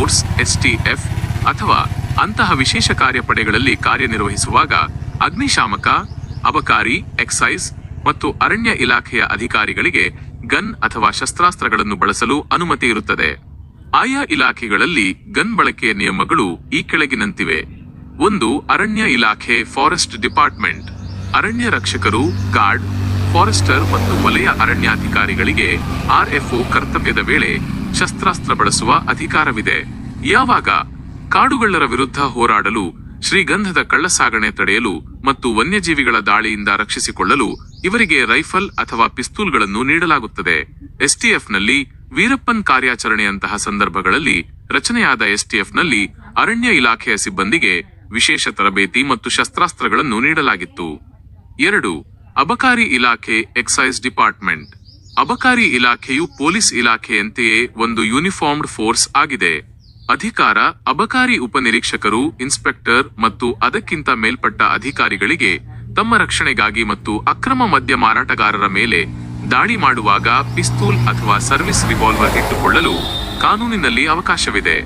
Force STF ಅಥವಾ ಅಂತಹ ವಿಶೇಷ ಕಾರ್ಯಪಡೆಗಳಲ್ಲಿ ಕಾರ್ಯನಿರ್ವಹಿಸುವಾಗ ಅಗ್ನಿಶಾಮಕ, ಅಬಕಾರಿ, ಎಕ್ಸೈಸ್ ಮತ್ತು ಅರಣ್ಯ ಇಲಾಖೆಯ ಅಧಿಕಾರಿಗಳಿಗೆ ಗನ್ ಅಥವಾ ಶಸ್ತ್ರಾಸ್ತ್ರಗಳನ್ನು ಬಳಸಲು ಅನುಮತಿ ಇರುತ್ತದೆ. ಆಯಾ ಇಲಾಖೆಗಳಲ್ಲಿ ಗನ್ ಬಳಕೆಯ ನಿಯಮಗಳು ಈ ಕೆಳಗಿನಂತಿವೆ. 1. ಅರಣ್ಯ ಇಲಾಖೆ ಫಾರೆಸ್ಟ್ ಡಿಪಾರ್ಟ್ಮೆಂಟ್. ಅರಣ್ಯ ರಕ್ಷಕರು, ಗಾರ್ಡ್, ಫಾರೆಸ್ಟರ್ ಮತ್ತು ವಲಯ ಅರಣ್ಯಾಧಿಕಾರಿಗಳಿಗೆ ಆರ್ಎಫ್ಒ ಕರ್ತವ್ಯದ ವೇಳೆ ಶಸ್ತ್ರಾಸ್ತ್ರ ಬಳಸುವ ಅಧಿಕಾರವಿದೆ. ಯಾವಾಗ ಕಾಡುಗಳ್ಳರ ವಿರುದ್ಧ ಹೋರಾಡಲು, ಶ್ರೀಗಂಧದ ಕಳ್ಳಸಾಗಣೆ ತಡೆಯಲು ಮತ್ತು ವನ್ಯಜೀವಿಗಳ ದಾಳಿಯಿಂದ ರಕ್ಷಿಸಿಕೊಳ್ಳಲು ಇವರಿಗೆ ರೈಫಲ್ ಅಥವಾ ಪಿಸ್ತೂಲ್ಗಳನ್ನು ನೀಡಲಾಗುತ್ತದೆ. ಎಸ್ಟಿಎಫ್ನಲ್ಲಿ ವೀರಪ್ಪನ್ ಕಾರ್ಯಾಚರಣೆಯಂತಹ ಸಂದರ್ಭಗಳಲ್ಲಿ ರಚನೆಯಾದ ಎಸ್ಟಿಎಫ್ನಲ್ಲಿ ಅರಣ್ಯ ಇಲಾಖೆಯ ಸಿಬ್ಬಂದಿಗೆ ವಿಶೇಷ ತರಬೇತಿ ಮತ್ತು ಶಸ್ತ್ರಾಸ್ತ್ರಗಳನ್ನು ನೀಡಲಾಗಿತ್ತು. 2. ಅಬಕಾರಿ ಇಲಾಖೆ ಎಕ್ಸೈಸ್ ಡಿಪಾರ್ಟ್ಮೆಂಟ್. ಅಬಕಾರಿ ಇಲಾಖೆಯು ಪೊಲೀಸ್ ಇಲಾಖೆಯಂತೆಯೇ ಒಂದು ಯೂನಿಫಾರ್ಮ್ಡ್ ಫೋರ್ಸ್ ಆಗಿದೆ. ಅಧಿಕಾರ: ಅಬಕಾರಿ ಉಪನಿರೀಕ್ಷಕರು, ಇನ್ಸ್ಪೆಕ್ಟರ್ ಮತ್ತು ಅದಕ್ಕಿಂತ ಮೇಲ್ಪಟ್ಟ ಅಧಿಕಾರಿಗಳಿಗೆ ತಮ್ಮ ರಕ್ಷಣೆಗಾಗಿ ಮತ್ತು ಅಕ್ರಮ ಮದ್ಯ ಮಾರಾಟಗಾರರ ಮೇಲೆ ದಾಳಿ ಮಾಡುವಾಗ ಪಿಸ್ತೂಲ್ ಅಥವಾ ಸರ್ವಿಸ್ ರಿವಾಲ್ವರ್ ಇಟ್ಟುಕೊಳ್ಳಲು ಕಾನೂನಿನಲ್ಲಿ ಅವಕಾಶವಿದೆ.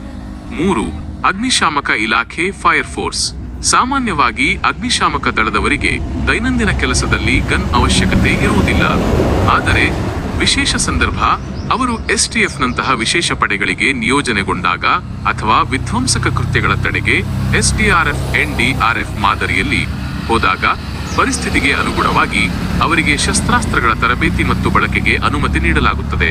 3. ಅಗ್ನಿಶಾಮಕ ಇಲಾಖೆ ಫೈರ್ ಫೋರ್ಸ್. ಸಾಮಾನ್ಯವಾಗಿ ಅಗ್ನಿಶಾಮಕ ದಳದವರಿಗೆ ದೈನಂದಿನ ಕೆಲಸದಲ್ಲಿ ಗನ್ ಅವಶ್ಯಕತೆ ಇರುವುದಿಲ್ಲ. ಆದರೆ ವಿಶೇಷ ಸಂದರ್ಭ ಅವರು ಎಸ್ಟಿಎಫ್ನಂತಹ ವಿಶೇಷ ಪಡೆಗಳಿಗೆ ನಿಯೋಜನೆಗೊಂಡಾಗ ಅಥವಾ ವಿಧ್ವಂಸಕ ಕೃತ್ಯಗಳ ತಡೆಗೆ ಎಸ್ಡಿಆರ್ಎಫ್ ಎನ್ಡಿಆರ್ಎಫ್ ಮಾದರಿಯಲ್ಲಿ ಹೋದಾಗ ಪರಿಸ್ಥಿತಿಗೆ ಅನುಗುಣವಾಗಿ ಅವರಿಗೆ ಶಸ್ತ್ರಾಸ್ತ್ರಗಳ ತರಬೇತಿ ಮತ್ತು ಬಳಕೆಗೆ ಅನುಮತಿ ನೀಡಲಾಗುತ್ತದೆ.